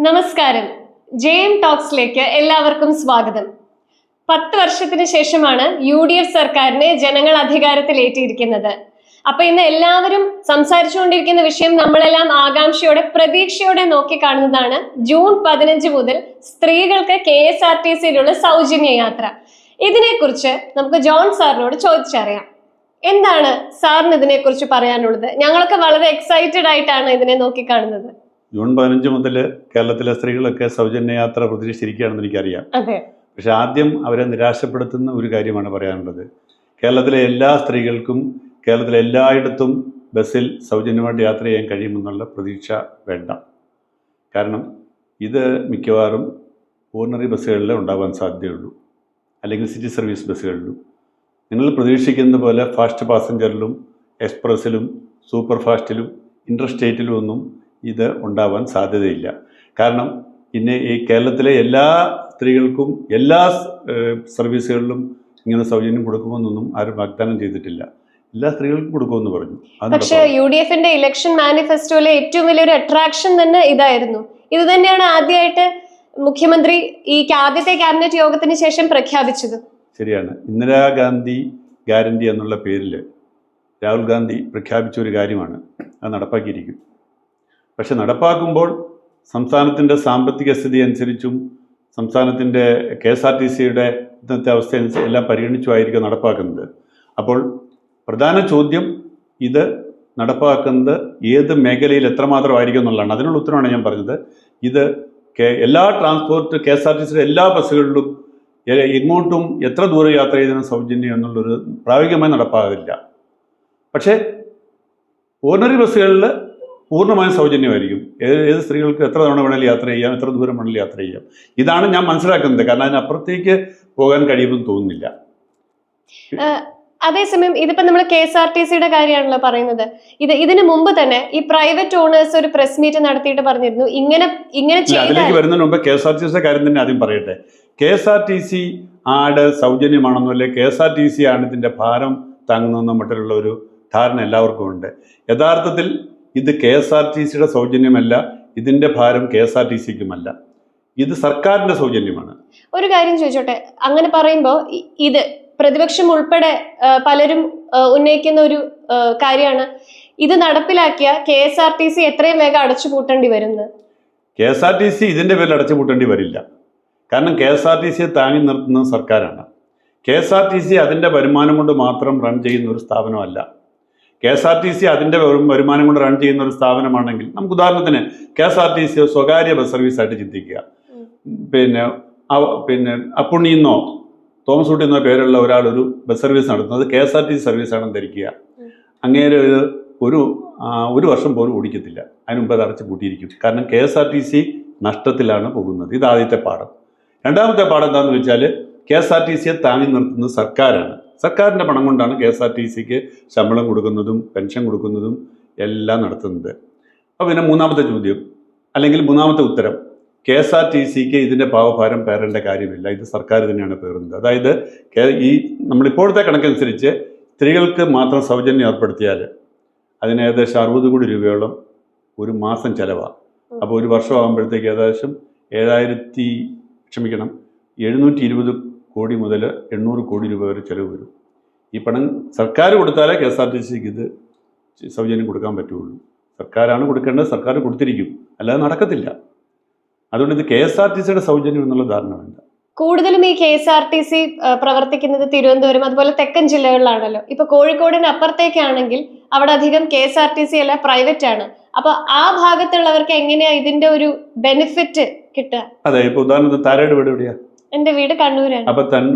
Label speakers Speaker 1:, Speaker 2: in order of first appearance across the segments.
Speaker 1: നമസ്കാരം. JM ടോക്സിലേക്ക് എല്ലാവർക്കും സ്വാഗതം. 10 വർഷത്തിന് ശേഷമാണ് UDF സർക്കാരിനെ ജനങ്ങൾ അധികാരത്തിലേറ്റിയിരിക്കുന്നത്. അപ്പൊ ഇന്ന് എല്ലാവരും സംസാരിച്ചുകൊണ്ടിരിക്കുന്ന വിഷയം നമ്മളെല്ലാം ആകാംക്ഷയോടെ പ്രതീക്ഷയോടെ നോക്കിക്കാണുന്നതാണ്. ജൂൺ 15 മുതൽ സ്ത്രീകൾക്ക് KSRTCയിലുള്ള സൗജന്യ യാത്ര. ഇതിനെക്കുറിച്ച് നമുക്ക് ജോൺ സാറിനോട് ചോദിച്ചറിയാം. എന്താണ് സാറിന് ഇതിനെക്കുറിച്ച് പറയാനുള്ളത്? ഞങ്ങളൊക്കെ വളരെ എക്സൈറ്റഡ് ആയിട്ടാണ് ഇതിനെ നോക്കിക്കാണുന്നത്.
Speaker 2: ജൂൺ 15 മുതൽ കേരളത്തിലെ സ്ത്രീകളൊക്കെ സൗജന്യ യാത്ര പ്രതീക്ഷിച്ചിരിക്കുകയാണെന്ന് എനിക്കറിയാം. പക്ഷെ ആദ്യം അവരെ നിരാശപ്പെടുത്തുന്ന ഒരു കാര്യമാണ് പറയാനുള്ളത്. കേരളത്തിലെ എല്ലാ സ്ത്രീകൾക്കും കേരളത്തിലെ എല്ലായിടത്തും ബസ്സിൽ സൗജന്യമായിട്ട് യാത്ര ചെയ്യാൻ കഴിയുമെന്നുള്ള പ്രതീക്ഷ വേണ്ട. കാരണം ഇത് മിക്കവാറും ഓർഡിനറി ബസ്സുകളിലേ ഉണ്ടാകാൻ സാധ്യതയുള്ളൂ, അല്ലെങ്കിൽ സിറ്റി സർവീസ് ബസ്സുകളിലും. നിങ്ങൾ പ്രതീക്ഷിക്കുന്ന പോലെ ഫാസ്റ്റ് പാസഞ്ചറിലും എക്സ്പ്രസ്സിലും സൂപ്പർ ഫാസ്റ്റിലും ഇൻ്റർസ്റ്റേറ്റിലും ഒന്നും ഇത് ഉണ്ടാവാൻ സാധ്യതയില്ല. കാരണം ഇന്ന് ഈ കേരളത്തിലെ എല്ലാ സ്ത്രീകൾക്കും എല്ലാ സർവീസുകളിലും ഇങ്ങനെ സൗജന്യം കൊടുക്കുമെന്നൊന്നും ആരും വാഗ്ദാനം ചെയ്തിട്ടില്ല. എല്ലാ സ്ത്രീകൾക്കും കൊടുക്കുമെന്ന് പറഞ്ഞു.
Speaker 1: പക്ഷേ UDFന്റെ ഇലക്ഷൻ മാനിഫെസ്റ്റോയിലെ ഏറ്റവും വലിയൊരു അട്രാക്ഷൻ തന്നെ ഇതായിരുന്നു. ഇത് തന്നെയാണ് ആദ്യമായിട്ട് മുഖ്യമന്ത്രി ഈ ആദ്യത്തെ ക്യാബിനറ്റ് യോഗത്തിന് ശേഷം പ്രഖ്യാപിച്ചത്.
Speaker 2: ശരിയാണ്. ഇന്ദിരാഗാന്ധി ഗ്യാരണ്ടി എന്നുള്ള പേരിൽ രാഹുൽ ഗാന്ധി പ്രഖ്യാപിച്ച ഒരു കാര്യമാണ്. അത് നടപ്പാക്കിയിരിക്കും. പക്ഷെ നടപ്പാക്കുമ്പോൾ സംസ്ഥാനത്തിൻ്റെ സാമ്പത്തിക സ്ഥിതി അനുസരിച്ചും സംസ്ഥാനത്തിൻ്റെ KSRTCയുടെ ഇന്നത്തെ അവസ്ഥ എല്ലാം പരിഗണിച്ചുമായിരിക്കും നടപ്പാക്കുന്നത്. അപ്പോൾ പ്രധാന ചോദ്യം ഇത് നടപ്പാക്കുന്നത് ഏത് മേഖലയിൽ എത്രമാത്രമായിരിക്കും എന്നുള്ളതാണ്. അതിനുള്ള ഉത്തരമാണ് ഞാൻ പറഞ്ഞത്. ഇത് എല്ലാ ട്രാൻസ്പോർട്ട് KSRTCയുടെ എല്ലാ ബസ്സുകളിലും എങ്ങോട്ടും എത്ര ദൂരം യാത്ര ചെയ്തതിനും സൗജന്യം എന്നുള്ളൊരു പ്രായോഗികമായി നടപ്പാകില്ല. പക്ഷേ ഓർഡിനറി ബസ്സുകളിൽ പൂർണ്ണമായും സൗജന്യമായിരിക്കും. ഏത് സ്ത്രീകൾക്ക് എത്ര തവണ വേണമെങ്കിലും യാത്ര ചെയ്യാം, എത്ര ദൂരം വേണമെങ്കിലും യാത്ര ചെയ്യാം. ഇതാണ് ഞാൻ മനസ്സിലാക്കുന്നത്. കാരണം അതിനപ്പുറത്തേക്ക് പോകാൻ കഴിയുമെന്ന് തോന്നുന്നില്ല.
Speaker 1: അതേസമയം ഇതിപ്പോ നമ്മൾ KSRTCയുടെ കാര്യമാണല്ലോ പറയുന്നത്. ഇതിനു മുമ്പ് തന്നെ ഈ പ്രൈവറ്റ് ഓണേഴ്സ് ഒരു പ്രസ് മീറ്റ് നടത്തിയിട്ട് പറഞ്ഞിരുന്നു ഇങ്ങനെ
Speaker 2: അതിലേക്ക് വരുന്നതിന് മുമ്പ് KSRTCയുടെ കാര്യം തന്നെ ആദ്യം പറയട്ടെ. KSRTC സൗജന്യമാണെന്നോ അല്ലെ KSRTC ആണ് ഇതിന്റെ ഭാരം താങ്ങുന്നതെന്നോ മറ്റുള്ള ഒരു ധാരണ എല്ലാവർക്കും ഉണ്ട്. യഥാർത്ഥത്തിൽ ഇത് KSRTCയുടെ സൗജന്യമല്ല, ഇതിന്റെ ഭാരം KSRTCക്കുമല്ല, ഇത് സർക്കാരിന്റെ സൗജന്യമാണ്. ഒരു
Speaker 1: കാര്യം ചോദിച്ചോട്ടെ, അങ്ങനെ പറയുമ്പോൾ ഇത് പ്രതിപക്ഷം ഉൾപ്പെടെ പലരും ഉന്നയിക്കുന്ന ഒരു കാര്യമാണ്. ഇത് നടപ്പിലാക്കിയ KSRTC എത്രയും വേഗം അടച്ചുപൂട്ടേണ്ടി വരുന്നത്.
Speaker 2: KSRTC ഇതിന്റെ പേരിൽ അടച്ചുപൂട്ടേണ്ടി വരില്ല. കാരണം KSRTCയെ താങ്ങി നിർത്തുന്നത് സർക്കാരാണ്. KSRTC അതിന്റെ വരുമാനം കൊണ്ട് മാത്രം റൺ ചെയ്യുന്ന ഒരു സ്ഥാപനമല്ല. KSRTC അതിൻ്റെ വരുമാനം കൊണ്ട് റൺ ചെയ്യുന്ന ഒരു സ്ഥാപനമാണെങ്കിൽ നമുക്ക് ഉദാഹരണത്തിന് KSRTC സ്വകാര്യ ബസ് സർവീസായിട്ട് ചിന്തിക്കുക. പിന്നെ അപ്പുണ്ണിന്നോ തോമസ് കുട്ടിന്നോ പേരുള്ള ഒരാളൊരു ബസ് സർവീസ് നടത്തുന്നത് KSRTC സർവീസാണെന്ന് ധരിക്കുക. അങ്ങേരെ ഒരു വർഷം പോലും ഓടിക്കത്തില്ല. അതിന് മുമ്പ് അത് അടച്ചു പൂട്ടിയിരിക്കും. കാരണം KSRTC നഷ്ടത്തിലാണ് പോകുന്നത്. ഇത് ആദ്യത്തെ പാഠം. രണ്ടാമത്തെ പാഠം എന്താണെന്ന് വെച്ചാൽ KSRTCയെ താങ്ങി നിർത്തുന്നത് സർക്കാരാണ്. സർക്കാരിൻ്റെ പണം കൊണ്ടാണ് KSRTCക്ക് ശമ്പളം കൊടുക്കുന്നതും പെൻഷൻ കൊടുക്കുന്നതും എല്ലാം നടത്തുന്നത്. അപ്പോൾ പിന്നെ മൂന്നാമത്തെ ചോദ്യം അല്ലെങ്കിൽ മൂന്നാമത്തെ ഉത്തരം, KSRTCക്ക് ഇതിൻ്റെ പാവഭാരം പേറേണ്ട കാര്യമില്ല. ഇത് സർക്കാർ തന്നെയാണ് പേറുന്നത്. അതായത് ഈ നമ്മളിപ്പോഴത്തെ കണക്കനുസരിച്ച് സ്ത്രീകൾക്ക് മാത്രം സൗജന്യം ഏർപ്പെടുത്തിയാൽ അതിന് ഏകദേശം 60 കോടി രൂപയോളം ഒരു മാസം ചിലവാണ്. അപ്പോൾ ഒരു വർഷം ആകുമ്പോഴത്തേക്ക് ഏകദേശം 720 കോടി മുതൽ 800 കോടി രൂപ വരെ ചിലവ് വരും. ഈ പണം സർക്കാർ കൊടുത്താലേ KSRTCക്ക് ഇത് സൗജന്യം കൊടുക്കാൻ പറ്റുള്ളൂ. സർക്കാരാണ് കൊടുക്കേണ്ടത്, സർക്കാർ കൊടുത്തിരിക്കും, അല്ലാതെ നടക്കത്തില്ല. അതുകൊണ്ട് ഇത് KSRTCയുടെ സൗജന്യം എന്നുള്ള ധാരണ വേണ്ട.
Speaker 1: കൂടുതലും ഈ KSRTC പ്രവർത്തിക്കുന്നത് തിരുവനന്തപുരം അതുപോലെ തെക്കൻ ജില്ലകളിലാണല്ലോ. ഇപ്പൊ കോഴിക്കോടിന് അപ്പുറത്തേക്കാണെങ്കിൽ അവിടെ അധികം KSRTC അല്ല, പ്രൈവറ്റ് ആണ്. അപ്പൊ ആ ഭാഗത്തുള്ളവർക്ക് എങ്ങനെയാ ഇതിന്റെ ഒരു ബെനിഫിറ്റ് കിട്ടുക?
Speaker 2: അതെ, ഇപ്പൊ ഉദാഹരണത്തിന് താരയുടെ വീട് എവിടെയാ?
Speaker 1: എന്റെ വീട് കണ്ണൂരാണ്.
Speaker 2: അപ്പൊ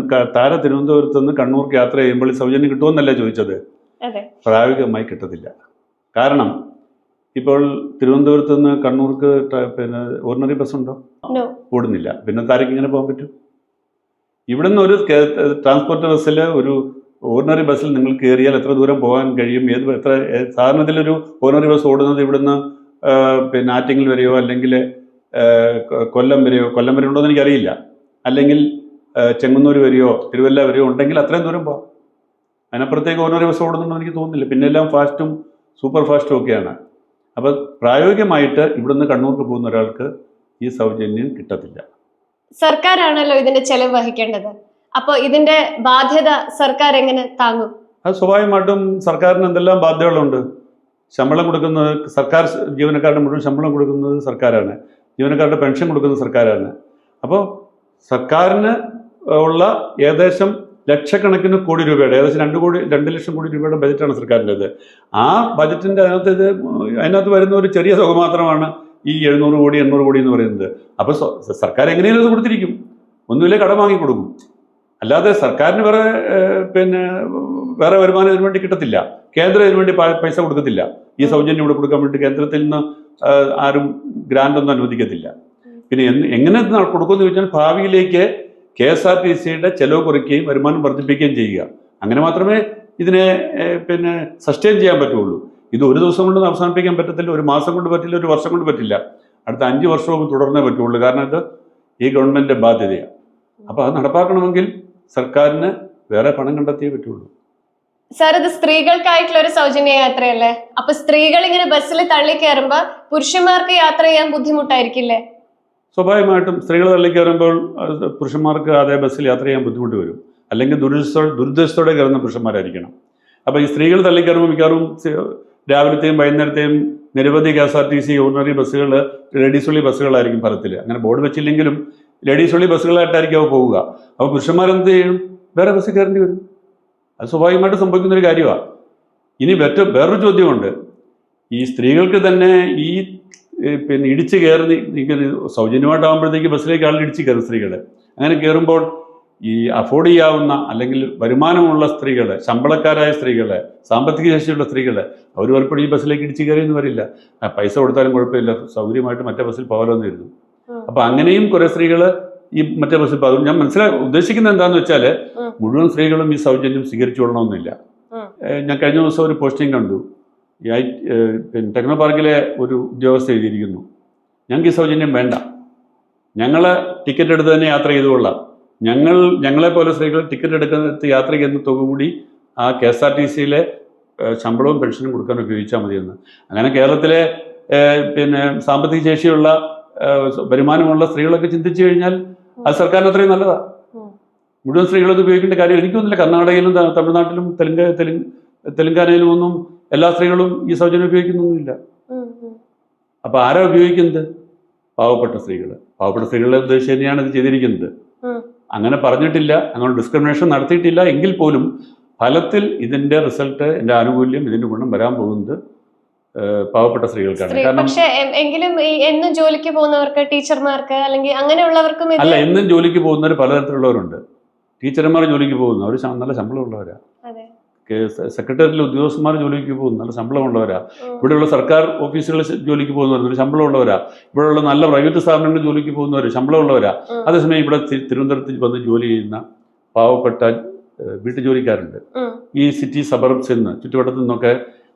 Speaker 2: താര തിരുവനന്തപുരത്ത് നിന്ന് കണ്ണൂർക്ക് യാത്ര ചെയ്യുമ്പോൾ സൗജന്യം കിട്ടുമെന്നല്ലേ ചോദിച്ചത്? പ്രായോഗികമായി കിട്ടത്തില്ല. കാരണം ഇപ്പോൾ തിരുവനന്തപുരത്ത് നിന്ന് കണ്ണൂർക്ക് ഓർഡിനറി ബസ് ഉണ്ടോ? ഓടുന്നില്ല. പിന്നെ താരക്ക് ഇങ്ങനെ പോകാൻ പറ്റും? ഇവിടുന്ന് ഒരു ട്രാൻസ്പോർട്ട് ബസ്സിൽ ഒരു ഓർഡിനറി ബസ്സിൽ നിങ്ങൾ കയറിയാൽ എത്ര ദൂരം പോകാൻ കഴിയും? സാധാരണത്തിലൊരു ഓർഡിനറി ബസ് ഓടുന്നത് ഇവിടുന്ന് ആറ്റിങ്ങൽ വരെയോ അല്ലെങ്കിൽ കൊല്ലം വരെ ഉണ്ടോ എന്ന് എനിക്കറിയില്ല. അല്ലെങ്കിൽ ചെങ്ങന്നൂർ വരെയോ തിരുവല്ല വരെയോ ഉണ്ടെങ്കിൽ അത്രയും ദൂരം പോകാം. അതിനപ്പുറത്തേക്ക് ഓർഡിനറി ബസ് ഓടുന്നുണ്ടോ എനിക്ക് തോന്നുന്നില്ല. പിന്നെ എല്ലാം ഫാസ്റ്റും സൂപ്പർ ഫാസ്റ്റും ഒക്കെയാണ്. അപ്പോൾ പ്രായോഗികമായിട്ട് ഇവിടുന്ന് കണ്ണൂർക്ക് പോകുന്ന ഒരാൾക്ക് ഈ സൗജന്യം കിട്ടത്തില്ല.
Speaker 1: സർക്കാരാണല്ലോ ഇതിന്റെ ചെലവ് വഹിക്കേണ്ടത്. അപ്പോൾ ഇതിന്റെ ബാധ്യത സർക്കാർ എങ്ങനെ താങ്ങും?
Speaker 2: അത് സ്വാഭാവികമായിട്ടും സർക്കാരിന് എന്തെല്ലാം ബാധ്യതകളുണ്ട്. ശമ്പളം കൊടുക്കുന്നത് സർക്കാർ, ജീവനക്കാരുടെ മുഴുവൻ ശമ്പളം കൊടുക്കുന്നത് സർക്കാരാണ്, ജീവനക്കാരുടെ പെൻഷൻ കൊടുക്കുന്നത് സർക്കാരാണ്. അപ്പോൾ സർക്കാരിന് ഉള്ള ഏകദേശം ലക്ഷക്കണക്കിന് കോടി രൂപയുടെ, ഏകദേശം 2 ലക്ഷം കോടി രൂപയുടെ ബജറ്റാണ് സർക്കാരിൻ്റെത്. ആ ബജറ്റിൻ്റെ അതിനകത്ത് വരുന്ന ഒരു ചെറിയ തുക മാത്രമാണ് ഈ 700 കോടി 800 കോടി എന്ന് പറയുന്നത്. അപ്പോൾ സർക്കാർ എങ്ങനെയും അത് കൊടുത്തിരിക്കും, ഒന്നുമില്ലേ കടം വാങ്ങി കൊടുക്കും. അല്ലാതെ സർക്കാരിന് വേറെ വരുമാനം ഇതിനു വേണ്ടി കിട്ടത്തില്ല. കേന്ദ്രം ഇതിനു വേണ്ടി പൈസ കൊടുക്കത്തില്ല. ഈ സൗജന്യം ഇവിടെ കൊടുക്കാൻ വേണ്ടി കേന്ദ്രത്തിൽ നിന്ന് ആരും ഗ്രാന്റ് ഒന്നും അനുവദിക്കത്തില്ല. പിന്നെ എങ്ങനെ കൊടുക്കുമെന്ന് ചോദിച്ചാൽ ഭാവിയിലേക്ക് KSRTCയുടെ ചെലവ് കുറയ്ക്കുകയും വരുമാനം വർദ്ധിപ്പിക്കുകയും ചെയ്യുക. അങ്ങനെ മാത്രമേ ഇതിനെ സസ്റ്റെയിൻ ചെയ്യാൻ പറ്റുള്ളൂ. ഇത് ഒരു ദിവസം കൊണ്ട് അവസാനിപ്പിക്കാൻ പറ്റത്തില്ല, ഒരു മാസം കൊണ്ട് പറ്റില്ല, ഒരു വർഷം കൊണ്ട് പറ്റില്ല. അടുത്ത 5 വർഷവും തുടർന്നേ പറ്റുള്ളൂ. കാരണം ഇത് ഈ ഗവൺമെൻറ്റിൻ്റെ ബാധ്യതയാണ്. അപ്പോൾ അത് നടപ്പാക്കണമെങ്കിൽ സർക്കാരിന് വേറെ പണം കണ്ടെത്തിയേ പറ്റുള്ളൂ.
Speaker 1: സാർ, ഇത് സ്ത്രീകൾക്കായിട്ടുള്ള ഒരു സൗജന്യ യാത്രയല്ലേ? അപ്പൊ സ്ത്രീകൾ ഇങ്ങനെ ബസ്സിൽ തള്ളി കയറുമ്പോ പുരുഷന്മാർക്ക് യാത്ര ചെയ്യാൻ ബുദ്ധിമുട്ടായിരിക്കില്ലേ?
Speaker 2: സ്വാഭാവികമായിട്ടും സ്ത്രീകൾ തള്ളിക്കയറുമ്പോൾ പുരുഷന്മാർക്ക് അതേ ബസ്സിൽ യാത്ര ചെയ്യാൻ ബുദ്ധിമുട്ട് വരും. അല്ലെങ്കിൽ ദുരുദ്ദേശത്തോടെ കയറുന്ന പുരുഷന്മാരായിരിക്കണം. അപ്പോൾ ഈ സ്ത്രീകൾ തള്ളിക്കയറുമ്പോൾ മിക്കവാറും രാവിലത്തെയും വൈകുന്നേരത്തെയും നിരവധി KSRTC ഓർഡിനറി ബസ്സുകൾ ലേഡീസ് ഒള്ളി ബസ്സുകളായിരിക്കും ഫലത്തിൽ. അങ്ങനെ ബോർഡ് വെച്ചില്ലെങ്കിലും ലേഡീസ് ഒള്ളി ബസ്സുകളായിട്ടായിരിക്കും അവ പോവുക. അപ്പോൾ പുരുഷന്മാരെന്ത് ചെയ്യും? വേറെ ബസ്സിൽ കയറേണ്ടി വരും. അത് സ്വാഭാവികമായിട്ട് സംഭവിക്കുന്നൊരു കാര്യമാണ്. ഇനി വേറൊരു ചോദ്യമുണ്ട്. ഈ സ്ത്രീകൾക്ക് തന്നെ ഈ ഇടിച്ച് കയറി സൗജന്യമായിട്ടാകുമ്പോഴത്തേക്ക് ബസ്സിലേക്ക് ആൾ ഇടിച്ച് കയറും സ്ത്രീകൾ. അങ്ങനെ കയറുമ്പോൾ ഈ അഫോർഡ് ചെയ്യാവുന്ന അല്ലെങ്കിൽ വരുമാനമുള്ള സ്ത്രീകൾ, ശമ്പളക്കാരായ സ്ത്രീകൾ, സാമ്പത്തിക ശേഷിയുള്ള സ്ത്രീകൾ, അവർ പലപ്പോഴും ഈ ബസ്സിലേക്ക് ഇടിച്ച് കയറിയെന്ന് വരില്ല. പൈസ കൊടുത്താലും കുഴപ്പമില്ല, സൗകര്യമായിട്ട് മറ്റേ ബസ്സിൽ പോകാമെന്ന് കരുതും. അപ്പോൾ അങ്ങനെയും കുറേ സ്ത്രീകൾ ഈ മറ്റേ ബസ്സിൽ പോകും. ഞാൻ ഉദ്ദേശിക്കുന്നത് എന്താണെന്ന് വെച്ചാൽ മുഴുവൻ സ്ത്രീകളും ഈ സൗജന്യം സ്വീകരിച്ചു കൊള്ളണമെന്നില്ല. ഞാൻ കഴിഞ്ഞ ദിവസം ഒരു പോസ്റ്റിംഗ് കണ്ടു. ടെക്നോ പാർക്കിലെ ഒരു ഉദ്യോഗസ്ഥ എഴുതിയിരിക്കുന്നു, ഞങ്ങൾക്ക് ഈ സൗജന്യം വേണ്ട, ഞങ്ങൾ ടിക്കറ്റ് എടുത്ത് തന്നെ യാത്ര ചെയ്തുകൊള്ളാം, ഞങ്ങളെപ്പോലെ സ്ത്രീകൾ ടിക്കറ്റ് എടുക്കുന്ന യാത്ര ചെയ്യുന്ന തുക കൂടി ആ KSRTCയിലെ ശമ്പളവും പെൻഷനും കൊടുക്കാൻ ഉപയോഗിച്ചാൽ മതിയെന്ന്. അങ്ങനെ കേരളത്തിലെ സാമ്പത്തിക ശേഷിയുള്ള വരുമാനമുള്ള സ്ത്രീകളൊക്കെ ചിന്തിച്ചു കഴിഞ്ഞാൽ അത് സർക്കാരിന് അത്രയും നല്ലതാണ്. മുഴുവൻ സ്ത്രീകളത് ഉപയോഗിക്കേണ്ട കാര്യം എനിക്കൊന്നുമില്ല. കർണാടകയിലും തമിഴ്നാട്ടിലും തെലുങ്കാനയിലും ഒന്നും എല്ലാ സ്ത്രീകളും ഈ സൗജന്യം ഉപയോഗിക്കുന്നൊന്നുമില്ല. അപ്പോൾ ആരാ ഉപയോഗിക്കുന്നത്? പാവപ്പെട്ട സ്ത്രീകളെ ഉദ്ദേശിച്ച് തന്നെയാണ് ഇത് ചെയ്തിരിക്കുന്നത്. അങ്ങനെ പറഞ്ഞിട്ടില്ല, അങ്ങനെ ഡിസ്ക്രിമിനേഷൻ നടത്തിയിട്ടില്ല എങ്കിൽ പോലും ഫലത്തിൽ ഇതിന്റെ റിസൾട്ട്, ഇതിന്റെ ആനുകൂല്യം, ഇതിന്റെ ഗുണം വരാൻ പോകുന്നത് പാവപ്പെട്ട സ്ത്രീകൾക്കാണ്. കാരണം
Speaker 1: എങ്കിലും എന്നും ജോലിക്ക് പോകുന്നവർക്ക്, ടീച്ചർമാർക്ക് അല്ലെങ്കിൽ അങ്ങനെയുള്ളവർക്കും
Speaker 2: അല്ല, എന്നും ജോലിക്ക് പോകുന്നവർ പലതരത്തിലുള്ളവരുണ്ട്. ടീച്ചർമാർ ജോലിക്ക് പോകുന്നു, അവർ നല്ല ശമ്പളമുള്ളവരാ. സെക്രട്ടേറിയറ്റിലെ ഉദ്യോഗസ്ഥന്മാർ ജോലിക്ക് പോകുന്നു, നല്ല ശമ്പളമുള്ളവരാ. ഇവിടെയുള്ള സർക്കാർ ഓഫീസുകളിൽ ജോലിക്ക് പോകുന്നവർ ശമ്പളമുള്ളവരാ. ഇവിടെയുള്ള നല്ല പ്രൈവറ്റ് സ്ഥാപനങ്ങളിൽ ജോലിക്ക് പോകുന്നവർ ശമ്പളമുള്ളവരാ. അതേസമയം ഇവിടെ തിരുവനന്തപുരത്ത് വന്ന് ജോലി ചെയ്യുന്ന പാവപ്പെട്ട വീട്ടുജോലിക്കാരുണ്ട്. ഈ സിറ്റി സബർബ്സിൽ നിന്ന്, ചുറ്റുവട്ടത്തു നിന്നൊക്കെ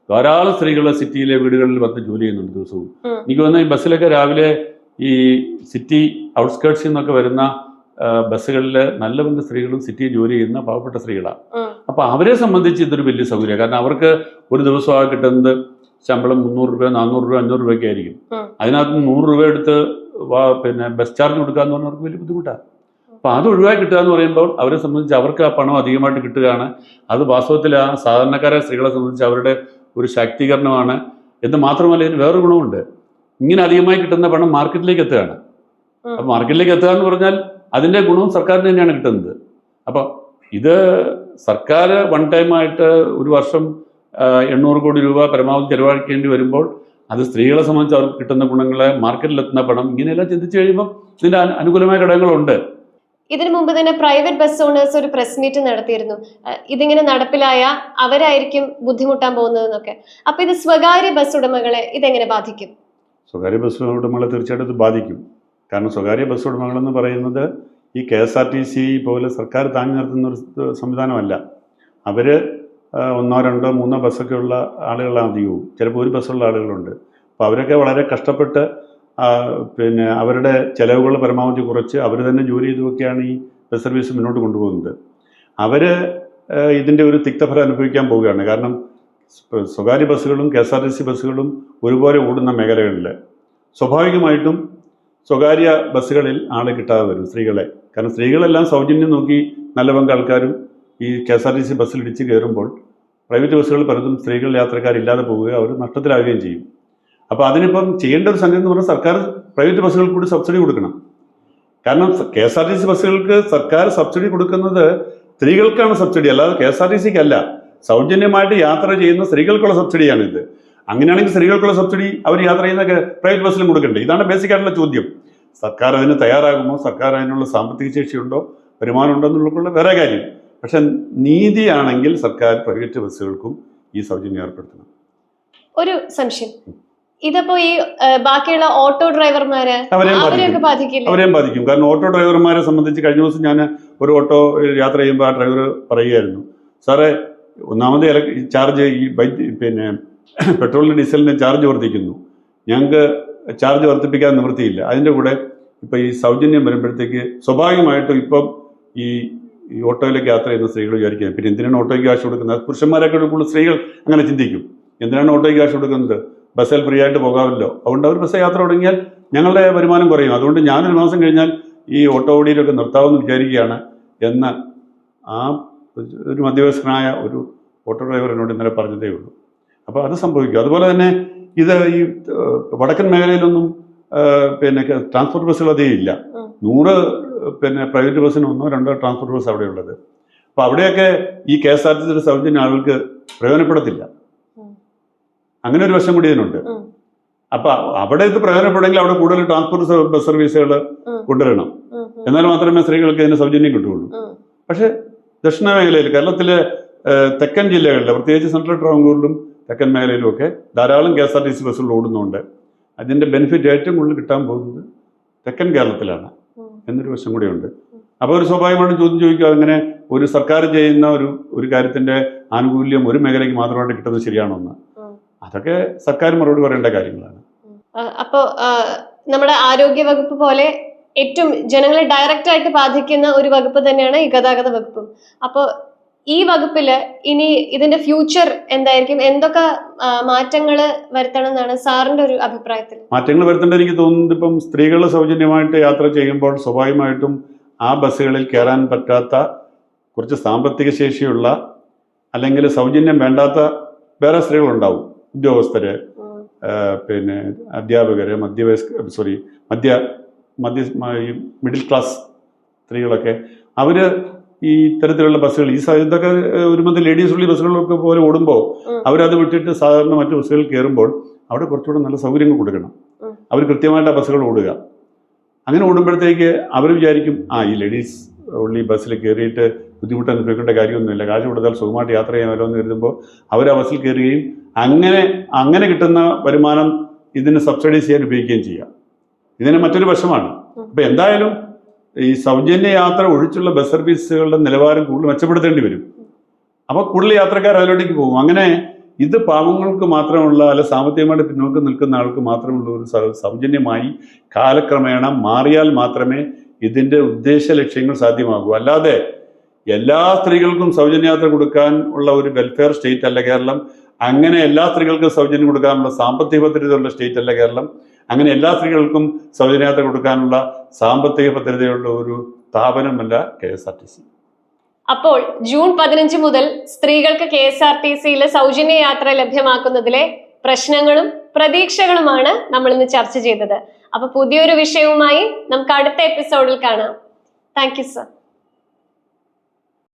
Speaker 2: ധാരാളം സ്ത്രീകൾ സിറ്റിയിലെ വീടുകളിൽ വന്ന് ജോലി ചെയ്യുന്നുണ്ട് ദിവസവും. എനിക്ക് തോന്നുന്നു ഈ ബസ്സിലൊക്കെ രാവിലെ ഈ സിറ്റി ഔട്ട്സ്കേർട്സിൽ നിന്നൊക്കെ വരുന്ന ബസ്സുകളിൽ നല്ല പങ്ക് സ്ത്രീകളും സിറ്റിയിൽ ജോലി ചെയ്യുന്ന പാവപ്പെട്ട സ്ത്രീകളാണ്. അപ്പോൾ അവരെ സംബന്ധിച്ച് ഇതൊരു വലിയ സൗകര്യമാണ്. കാരണം അവർക്ക് ഒരു ദിവസം കിട്ടുന്നത് ശമ്പളം 300 രൂപ, 400 രൂപ, 500 രൂപയൊക്കെ ആയിരിക്കും. അതിനകത്ത് 100 രൂപ എടുത്ത് ബസ് ചാർജ് കൊടുക്കുക എന്ന് പറഞ്ഞാൽ അവർക്ക് വലിയ ബുദ്ധിമുട്ടാണ്. അപ്പോൾ അത് ഒഴിവാക്കി കിട്ടുക എന്ന് പറയുമ്പോൾ അവരെ സംബന്ധിച്ച് അവർക്ക് ആ പണം അധികമായിട്ട് കിട്ടുകയാണ്. അത് വാസ്തവത്തിൽ ആ സാധാരണക്കാരായ സ്ത്രീകളെ സംബന്ധിച്ച് അവരുടെ ഒരു ശാക്തീകരണമാണ്. എന്ന് മാത്രമല്ല, ഇതിന് വേറൊരു ഗുണമുണ്ട്. ഇങ്ങനെ അധികമായി കിട്ടുന്ന പണം മാർക്കറ്റിലേക്ക് എത്തുകയാണ്. അപ്പോൾ മാർക്കറ്റിലേക്ക് എത്തുക എന്ന് പറഞ്ഞാൽ അതിൻ്റെ ഗുണവും സർക്കാരിന് തന്നെയാണ് കിട്ടുന്നത്. അപ്പോൾ ഇത് സർക്കാർ വൺ ടൈമായിട്ട് ഒരു വർഷം 800 കോടി രൂപ പരമാവധി ചെലവഴിക്കേണ്ടി വരുമ്പോൾ അത് സ്ത്രീകളെ സംബന്ധിച്ച് അവർക്ക് കിട്ടുന്ന ഗുണങ്ങളെ, മാർക്കറ്റിലെത്തുന്ന പണം, ഇങ്ങനെയെല്ലാം ചിന്തിച്ചു കഴിയുമ്പോൾ ഇതിൻ്റെ അനുകൂലമായ ഘടകങ്ങളുണ്ട്.
Speaker 1: ഇതിനു മുമ്പ് തന്നെ പ്രൈവറ്റ് ബസ് ഓണേഴ്സ് ഒരു പ്രസ് മീറ്റ് നടത്തിയിരുന്നു. ഇതിങ്ങനെ നടപ്പിലായ അവരായിരിക്കും ബുദ്ധിമുട്ടാൻ പോകുന്നതെന്നൊക്കെ. അപ്പൊ ഇത് സ്വകാര്യ ബസ് ഉടമകളെ ഇതെങ്ങനെ ബാധിക്കും?
Speaker 2: സ്വകാര്യ ബസ് ഉടമകളെ തീർച്ചയായിട്ടും ഇത് ബാധിക്കും. കാരണം സ്വകാര്യ ബസ് ഉടമകളെന്ന് പറയുന്നത് ഈ KSRTC പോലെ സർക്കാർ താങ്ങി നിർത്തുന്ന ഒരു സംവിധാനമല്ല. അവർ 1, 2, 3 ബസ്സൊക്കെ ഉള്ള ആളുകളാണ് അധികവും. ചിലപ്പോൾ ഒരു ബസ്സുള്ള ആളുകളുണ്ട്. അപ്പോൾ അവരൊക്കെ വളരെ കഷ്ടപ്പെട്ട് അവരുടെ ചിലവുകൾ പരമാവധി കുറച്ച് അവർ തന്നെ ജോലി ചെയ്തുമൊക്കെയാണ് ഈ ബസ് സർവീസ് മുന്നോട്ട് കൊണ്ടുപോകുന്നത്. അവർ ഇതിൻ്റെ ഒരു തിക്തഫലം അനുഭവിക്കാൻ പോവുകയാണ്. കാരണം സ്വകാര്യ ബസ്സുകളും KSRTC ബസ്സുകളും ഒരുപോലെ ഓടുന്ന മേഖലകളിൽ സ്വാഭാവികമായിട്ടും സ്വകാര്യ ബസ്സുകളിൽ ആളെ കിട്ടാതെ വരും സ്ത്രീകളെ. കാരണം സ്ത്രീകളെല്ലാം സൗജന്യം നോക്കി നല്ല പങ്ക് ആൾക്കാരും ഈ KSRTC ബസ്സിൽ ഇടിച്ച് കയറുമ്പോൾ പ്രൈവറ്റ് ബസ്സുകൾ പലതും സ്ത്രീകൾ യാത്രക്കാരില്ലാതെ പോവുകയും അവർ നഷ്ടത്തിലാവുകയും ചെയ്യും. അപ്പോൾ അതിനിപ്പം ചെയ്യേണ്ട ഒരു സംഗതി എന്ന് പറഞ്ഞാൽ സർക്കാർ പ്രൈവറ്റ് ബസ്സുകൾക്ക് കൂടി സബ്സിഡി കൊടുക്കണം. കാരണം KSRTC ബസ്സുകൾക്ക് സർക്കാർ സബ്സിഡി കൊടുക്കുന്നത് സ്ത്രീകൾക്കാണ് സബ്സിഡി, അല്ലാതെ KSRTCക്ക് അല്ല. സൗജന്യമായിട്ട് യാത്ര ചെയ്യുന്ന സ്ത്രീകൾക്കുള്ള സബ്സിഡിയാണിത്. അങ്ങനെയാണെങ്കിൽ സ്ത്രീകൾക്കുള്ള സബ്സിഡി അവർ യാത്ര ചെയ്യുന്ന പ്രൈവറ്റ് ബസ്സിലും കൊടുക്കണ്ടേ? ഇതാണ് ബേസിക് ആയിട്ടുള്ള ചോദ്യം. സർക്കാർ അതിന് തയ്യാറാകുമോ, സർക്കാർ അതിനുള്ള സാമ്പത്തിക ശേഷിയുണ്ടോ, വരുമാനം ഉണ്ടോ എന്നുള്ള വേറെ കാര്യം. പക്ഷെ നീതിയാണെങ്കിൽ സർക്കാർ പ്രൈവറ്റ് ബസ്സുകൾക്കും ഈ സൗജന്യം ഏർപ്പെടുത്തണം.
Speaker 1: ഒരു സംശയം, ഇതിപ്പോ ഈ ബാക്കിയുള്ള ഓട്ടോ ഡ്രൈവർമാര് അവരെയൊക്കെ ബാധിക്കില്ല? അവരെയും
Speaker 2: ബാധിക്കും. കാരണം ഓട്ടോ ഡ്രൈവർമാരെ സംബന്ധിച്ച് കഴിഞ്ഞ ദിവസം ഞാൻ ഒരു ഓട്ടോ യാത്ര ചെയ്യുമ്പോൾ ആ ഡ്രൈവർ പറയുകയായിരുന്നു, സാറേ ഒന്നാമത് ചാർജ് ഈ പിന്നെ പെട്രോളിന് ഡീസലിന് ചാർജ് വർദ്ധിക്കുന്നു, ഞങ്ങൾക്ക് ചാർജ് വർദ്ധിപ്പിക്കാൻ നിവൃത്തിയില്ല. അതിൻ്റെ കൂടെ ഇപ്പം ഈ സൗജന്യം വരുമ്പോഴത്തേക്ക് സ്വാഭാവികമായിട്ടും ഇപ്പം ഈ ഓട്ടോയിലേക്ക് യാത്ര ചെയ്യുന്ന സ്ത്രീകൾ വിചാരിക്കുക, പിന്നെ എന്തിനാണ് ഓട്ടോയ്ക്ക് കാശ് കൊടുക്കുന്നത്? പുരുഷന്മാരൊക്കെ കൂടുതൽ സ്ത്രീകൾ അങ്ങനെ ചിന്തിക്കും, എന്തിനാണ് ഓട്ടോയ്ക്ക് കാശ് കൊടുക്കുന്നത്, ബസ്സിൽ ഫ്രീ ആയിട്ട് പോകാമല്ലോ. അതുകൊണ്ട് അവർ ബസ് യാത്ര തുടങ്ങിയാൽ ഞങ്ങളുടെ വരുമാനം കുറയും, അതുകൊണ്ട് ഞാനൊരു മാസം കഴിഞ്ഞാൽ ഈ ഓട്ടോ ഓടിയിലൊക്കെ നിർത്താമെന്ന് വിചാരിക്കുകയാണ് എന്ന് ആ ഒരു മധ്യവയസ്കനായ ഒരു ഓട്ടോ ഡ്രൈവർ എന്നോട് ഇന്നലെ പറഞ്ഞതേ ഉള്ളൂ. അപ്പോൾ അത് സംഭവിക്കും. അതുപോലെ തന്നെ ഇത് ഈ വടക്കൻ മേഖലയിലൊന്നും പിന്നെ ട്രാൻസ്പോർട്ട് ബസ്സുകൾ അധികം ഇല്ല. 100 പിന്നെ പ്രൈവറ്റ് ബസ്സിന് 1-2 ട്രാൻസ്പോർട്ട് ബസ് അവിടെ ഉള്ളത്. അപ്പോൾ അവിടെയൊക്കെ ഈ KSRTCയുടെ സൗജന്യം ആളുകൾക്ക് പ്രയോജനപ്പെടത്തില്ല. അങ്ങനെ ഒരു വശം കൂടി ഇതിനുണ്ട്. അപ്പൊ അവിടെ ഇത് പ്രയോജനപ്പെടുമെങ്കിൽ അവിടെ കൂടുതൽ ട്രാൻസ്പോർട്ട് ബസ് സർവീസുകൾ കൊണ്ടുവരണം, എന്നാൽ മാത്രമേ സ്ത്രീകൾക്ക് ഇതിന് സൗജന്യം കിട്ടുകയുള്ളൂ. പക്ഷെ ദക്ഷിണ മേഖലയിൽ, കേരളത്തിലെ തെക്കൻ ജില്ലകളിൽ, പ്രത്യേകിച്ച് സെൻട്രൽ ട്രാവൻകൂറിലും തെക്കൻ മേഖലയിലും ഒക്കെ ധാരാളം KSRTC ബസ്സുകൾ ഓടുന്നുണ്ട്. അതിൻ്റെ ബെനിഫിറ്റ് ഏറ്റവും കൂടുതൽ കിട്ടാൻ പോകുന്നത് തെക്കൻ കേരളത്തിലാണ് എന്നൊരു വശം കൂടിയുണ്ട്. അപ്പോൾ ഒരു സ്വാഭാവികമായിട്ടും ചോദ്യം ചോദിക്കുക, അങ്ങനെ ഒരു സർക്കാർ ചെയ്യുന്ന ഒരു കാര്യത്തിൻ്റെ ആനുകൂല്യം ഒരു മേഖലയ്ക്ക് മാത്രമായിട്ട് കിട്ടുന്നത് ശരിയാണോ എന്ന്. അതൊക്കെ സർക്കാർ മറുപടി പറയേണ്ട കാര്യങ്ങളാണ്.
Speaker 1: അപ്പോൾ നമ്മുടെ ആരോഗ്യ വകുപ്പ് പോലെ ഏറ്റവും ജനങ്ങളെ ഡയറക്റ്റ് ആയിട്ട് ബാധിക്കുന്ന ഒരു വകുപ്പ് തന്നെയാണ് ഈ ഗതാഗത വകുപ്പും. അപ്പോൾ ഈ വകുപ്പില് ഇനി ഇതിന്റെ ഫ്യൂച്ചർ എന്തായിരിക്കും? എന്തൊക്കെ മാറ്റങ്ങൾ വരുത്തണം എന്നാണ് സാറിന്റെ ഒരു അഭിപ്രായത്തിൽ?
Speaker 2: മാറ്റങ്ങൾ വരുത്തേണ്ടത് എനിക്ക് തോന്നുന്നത്, ഇപ്പം സ്ത്രീകൾ സൗജന്യമായിട്ട് യാത്ര ചെയ്യുമ്പോൾ സ്വാഭാവികമായിട്ടും ആ ബസ്സുകളിൽ കയറാൻ പറ്റാത്ത, കുറച്ച് സാമ്പത്തിക ശേഷിയുള്ള, അല്ലെങ്കിൽ സൗജന്യം വേണ്ടാത്ത വേറെ സ്ത്രീകളുണ്ടാവും. ഉദ്യോഗസ്ഥര്, പിന്നെ അധ്യാപകര്, മിഡിൽ ക്ലാസ് സ്ത്രീകളൊക്കെ, അവര് ഈ ഇത്തരത്തിലുള്ള ബസ്സുകൾ, ഇതൊക്കെ ഒരുമതി ലേഡീസ് ഉള്ളി ബസ്സുകളൊക്കെ പോലെ ഓടുമ്പോൾ അവരത് വിട്ടിട്ട് സാധാരണ മറ്റു ബസ്സുകളിൽ കയറുമ്പോൾ അവിടെ കുറച്ചുകൂടെ നല്ല സൗകര്യങ്ങൾ കൊടുക്കണം. അവർ കൃത്യമായിട്ട് ആ ബസ്സുകൾ ഓടുക. അങ്ങനെ ഓടുമ്പോഴത്തേക്ക് അവർ വിചാരിക്കും, ഈ ലേഡീസ് ഉള്ളി ബസ്സിൽ കയറിയിട്ട് ബുദ്ധിമുട്ട് അനുഭവിക്കേണ്ട കാര്യമൊന്നുമില്ല, കാശ് കൊടുത്താൽ സുഖമായിട്ട് യാത്ര ചെയ്യാമല്ലോ എന്ന് കരുതുമ്പോൾ അവർ ആ ബസ്സിൽ കയറുകയും അങ്ങനെ കിട്ടുന്ന വരുമാനം ഇതിന് സബ്സിഡൈസ് ചെയ്യാൻ ഉപയോഗിക്കുകയും ചെയ്യാം. ഇതിന് മറ്റൊരു വശമാണ്. അപ്പം എന്തായാലും ഈ സൗജന്യ യാത്ര ഒഴിച്ചുള്ള ബസ് സർവീസുകളുടെ നിലവാരം കൂടുതൽ മെച്ചപ്പെടുത്തേണ്ടി വരും. അപ്പോൾ കൂടുതൽ യാത്രക്കാർ അതിലോട്ടേക്ക് പോകും. അങ്ങനെ ഇത് പാവങ്ങൾക്ക് മാത്രമുള്ള, അല്ല സാമ്പത്തികമായിട്ട് പിന്നോക്കം നിൽക്കുന്ന ആൾക്ക് മാത്രമുള്ള ഒരു സൗജന്യമായി കാലക്രമേണ മാറിയാൽ മാത്രമേ ഇതിൻ്റെ ഉദ്ദേശ ലക്ഷ്യങ്ങൾ സാധ്യമാകൂ. അല്ലാതെ എല്ലാ സ്ത്രീകൾക്കും സൗജന്യയാത്ര കൊടുക്കാൻ ഉള്ള ഒരു വെൽഫെയർ സ്റ്റേറ്റ് അല്ല കേരളം. അങ്ങനെ എല്ലാ സ്ത്രീകൾക്കും സൗജന്യം കൊടുക്കാനുള്ള സാമ്പത്തിക ഭദ്രതയുള്ള സ്റ്റേറ്റ് അല്ല കേരളം. അങ്ങനെ എല്ലാ സ്ത്രീകൾക്കും സൗജന്യയാത്ര കൊടുക്കാനുള്ള സാമ്പത്തിക ഭദ്രതയുള്ള ഒരു സ്ഥാപനമല്ല KSRTC.
Speaker 1: അപ്പോൾ ജൂൺ 15 മുതൽ സ്ത്രീകൾക്ക് KSRTCയിൽ സൗജന്യ യാത്ര ലഭ്യമാക്കുന്നതിലെ പ്രശ്നങ്ങളും പ്രതീക്ഷകളുമാണ് നമ്മൾ ഇന്ന് ചർച്ച ചെയ്തത്. അപ്പൊ പുതിയൊരു വിഷയവുമായി നമുക്ക് അടുത്ത എപ്പിസോഡിൽ കാണാം. Thank you sir.